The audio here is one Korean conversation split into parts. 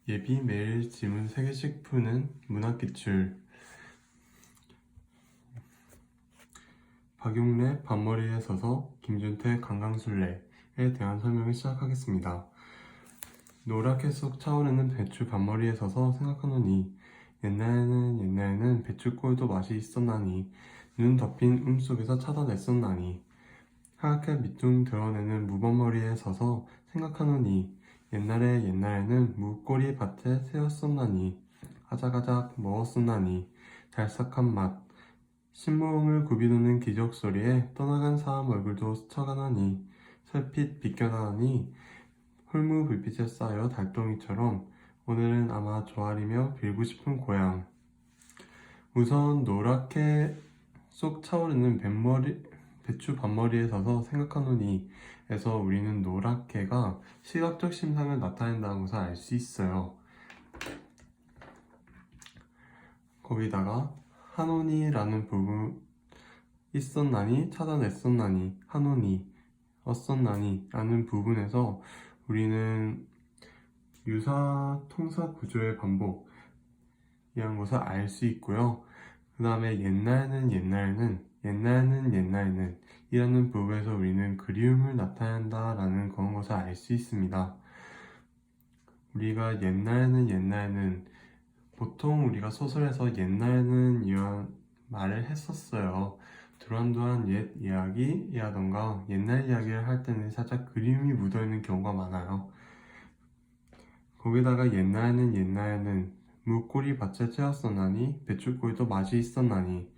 예비 매일 지문 3개씩 푸는 문학기출. 박용래 밤머리에 서서 김준태 강강술래에 대한 설명을 시작하겠습니다. 노랗게 쏙 차오르는 배추 밤머리에 서서 생각하노니 옛날에는 배추꼴도 맛이 있었나니 눈 덮인 속에서 찾아냈었나니 하얗게 밑둥 드러내는 무범머리에 서서 생각하노니 옛날에는 무꼬리 밭에 세웠었나니 아작아작 먹었었나니 달싹한 맛 신모음을 굽이도는 기적소리에 떠나간 사람 얼굴도 스쳐가나니 살핏 비껴나니 홀무불빛에 쌓여 달덩이처럼 오늘은 아마 조아리며 빌고 싶은 고향. 우선 노랗게 쏙 차오르는 배추 밤머리에 서서 생각하노니 에서 우리는 노랗게가 시각적 심상을 나타낸다는 것을 알 수 있어요. 거기다가 하노니라는 부분 있었나니 찾아냈었나니 하노니 얻었나니 라는 부분에서 우리는 유사 통사 구조의 반복이라는 것을 알 수 있고요. 그 다음에 옛날에는 이라는 부분에서 우리는 그리움을 나타낸다 라는 그런 것을 알 수 있습니다. 우리가 옛날에는 보통 우리가 소설에서 옛날에는 이런 말을 했었어요. 두란두란 옛 이야기라던가 옛날 이야기를 할 때는 살짝 그리움이 묻어있는 경우가 많아요. 거기다가 옛날에는 무꼬리 밭에 채웠었나니 배추꼴도 맛이 있었나니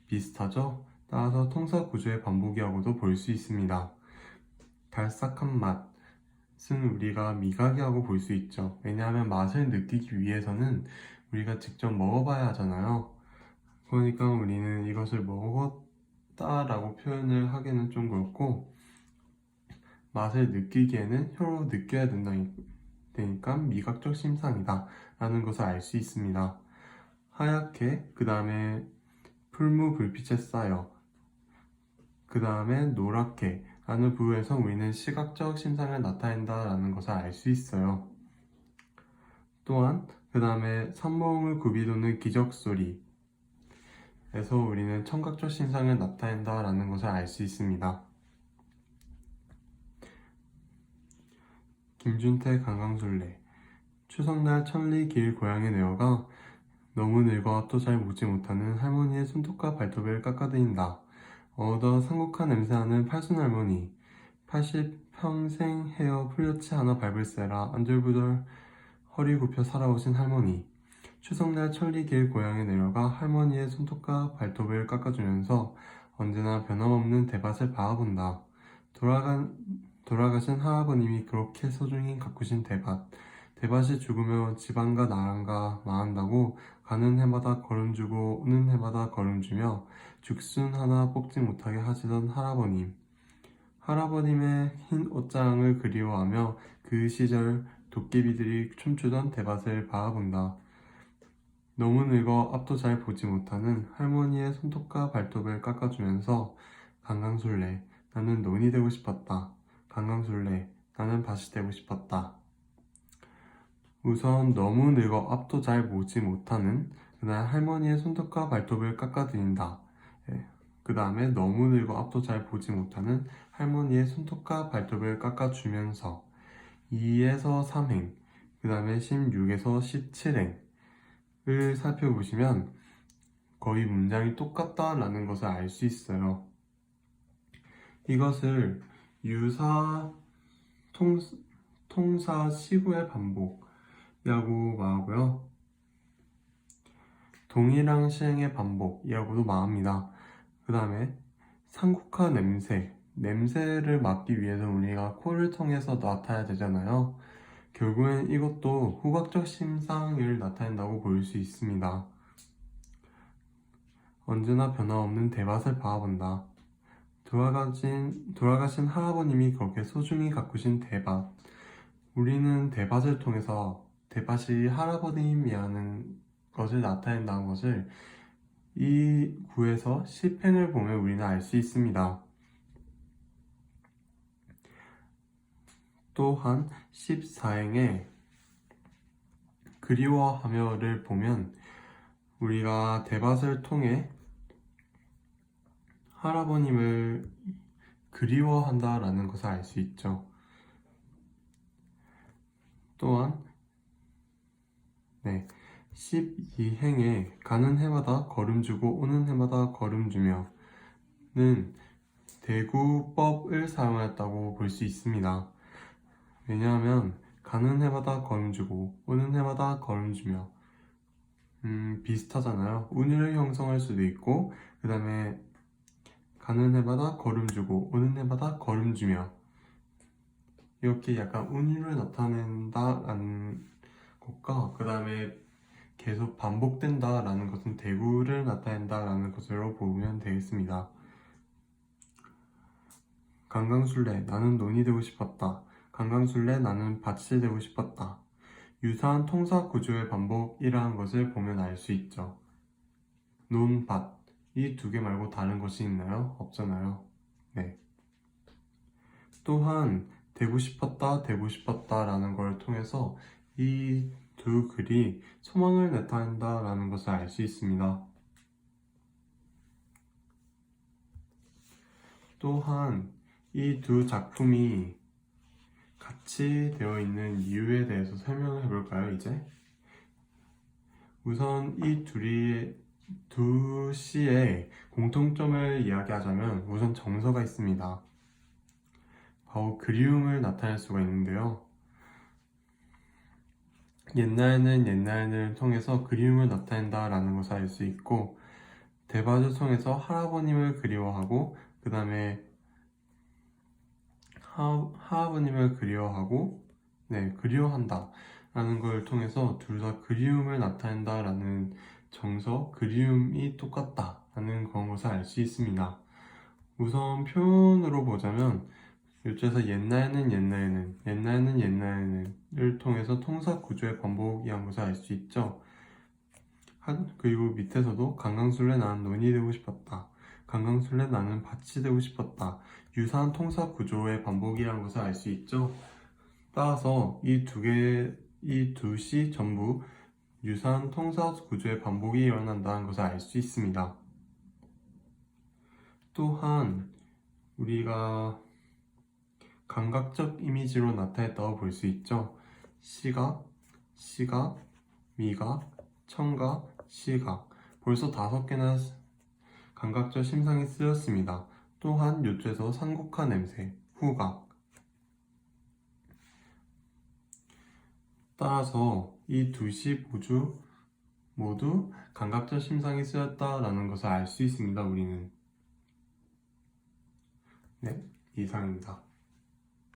비슷하죠? 따라서 통사 구조의 반복이라고도 볼 수 있습니다. 달싹한 맛은 우리가 미각이라고 볼 수 있죠. 왜냐하면 맛을 느끼기 위해서는 우리가 직접 먹어봐야 하잖아요. 그러니까 우리는 이것을 먹었다라고 표현을 하기는 좀 그렇고 맛을 느끼기에는 혀로 느껴야 되니까 미각적 심상이다 라는 것을 알 수 있습니다. 하얗게 그 다음에 풀무 불빛에 쌓여 그 다음에 노랗게 라는 부분에서 우리는 시각적 심상을 나타낸다 라는 것을 알 수 있어요. 또한 그 다음에 산모음을 굽이도는 기적소리 에서 우리는 청각적 심상을 나타낸다 라는 것을 알 수 있습니다. 김준태 강강술래. 추석날 천리 길 고향에 내어가 너무 늙어 앞도 잘 보지 못하는 할머니의 손톱과 발톱을 깎아드린다. 어느덧 삼국한 냄새나는 팔순할머니. 80평생 헤어 풀려치 하나 밟을세라 안절부절 허리 굽혀 살아오신 할머니. 추석날 천리길 고향에 내려가 할머니의 손톱과 발톱을 깎아주면서 언제나 변함없는 대밭을 바라본다. 돌아가신 할아버님이 그렇게 소중히 가꾸신 대밭이 죽으면 집안과 나라가 망한다고 가는 해마다 걸음주고 오는 해마다 걸음주며 죽순 하나 뽑지 못하게 하시던 할아버님의 흰 옷자랑을 그리워하며 그 시절 도깨비들이 춤추던 대밭을 바라본다. 너무 늙어 앞도 잘 보지 못하는 할머니의 손톱과 발톱을 깎아주면서 강강술래, 나는 논이 되고 싶었다. 강강술래, 나는 밭이 되고 싶었다. 우선 너무 늙어 앞도 잘 보지 못하는 그날 할머니의 손톱과 발톱을 깎아드린다. 그 다음에 너무 늙어 앞도 잘 보지 못하는 할머니의 손톱과 발톱을 깎아주면서 2에서 3행, 그 다음에 16에서 17행을 살펴보시면 거의 문장이 똑같다라는 것을 알 수 있어요. 이것을 유사 통사 시구의 반복이라고 말하고요. 동일한 시행의 반복이라고도 말합니다. 그 다음에 삼국화 냄새를 맡기 위해서 우리가 코를 통해서 나타내야 되잖아요. 결국엔 이것도 후각적 심상을 나타낸다고 볼 수 있습니다. 언제나 변함없는 대밭을 바라본다. 돌아가신 할아버님이 그렇게 소중히 가꾸신 대밭. 우리는 대밭을 통해서 대밭이 할아버님이라는 것을 나타낸다는 것을 이 구에서 10행을 보면 우리는 알 수 있습니다. 또한 14행에 그리워하며를 보면 우리가 대밭을 통해 할아버님을 그리워한다라는 것을 알 수 있죠. 또한 12행에 가는 해마다 걸음 주고 오는 해마다 걸음 주며는 대구법을 사용하였다고 볼 수 있습니다. 왜냐하면 가는 해마다 걸음 주고 오는 해마다 걸음 주며 비슷하잖아요. 운율을 형성할 수도 있고 그 다음에 가는 해마다 걸음 주고 오는 해마다 걸음 주며 이렇게 약간 운율을 나타낸다라는 것과 그 다음에 계속 반복된다라는 것은 대구를 나타낸다라는 것으로 보면 되겠습니다. 강강술래 나는 논이 되고 싶었다. 강강술래 나는 밭이 되고 싶었다. 유사한 통사 구조의 반복이라는 것을 보면 알 수 있죠. 논, 밭 이 두 개 말고 다른 것이 있나요? 없잖아요. 또한 되고 싶었다 라는 걸 통해서 이 두 글이 소망을 나타낸다 라는 것을 알 수 있습니다. 또한 이 두 작품이 같이 되어 있는 이유에 대해서 설명을 해볼까요, 이제? 우선 이 두 시의 공통점을 이야기하자면 우선 정서가 있습니다. 바로 그리움을 나타낼 수가 있는데요. 옛날에는 통해서 그리움을 나타낸다라는 것을 알 수 있고 대밭을 통해서 할아버님을 그리워하고 그 다음에 할아버님을 그리워하고 그리워한다 라는 걸 통해서 둘 다 그리움을 나타낸다 라는 정서, 그리움이 똑같다 라는 그런 것을 알 수 있습니다. 우선 표현으로 보자면 요쪽에서 옛날에는을 통해서 통사 구조의 반복이란 것을 알 수 있죠. 그리고 밑에서도 강강술래 나는 논이 되고 싶었다. 강강술래 나는 밭이 되고 싶었다. 유사한 통사 구조의 반복이라는 것을 알 수 있죠. 따라서 이 두 시 전부 유사한 통사 구조의 반복이 일어난다는 것을 알 수 있습니다. 또한 우리가 감각적 이미지로 나타냈다고 볼 수 있죠. 시각, 미각, 청각, 시각 벌써 5개나 감각적 심상이 쓰였습니다. 또한 요쪽에서 삼국화 냄새, 후각 따라서 이 두 시 모두 감각적 심상이 쓰였다라는 것을 알 수 있습니다. 우리는 이상입니다.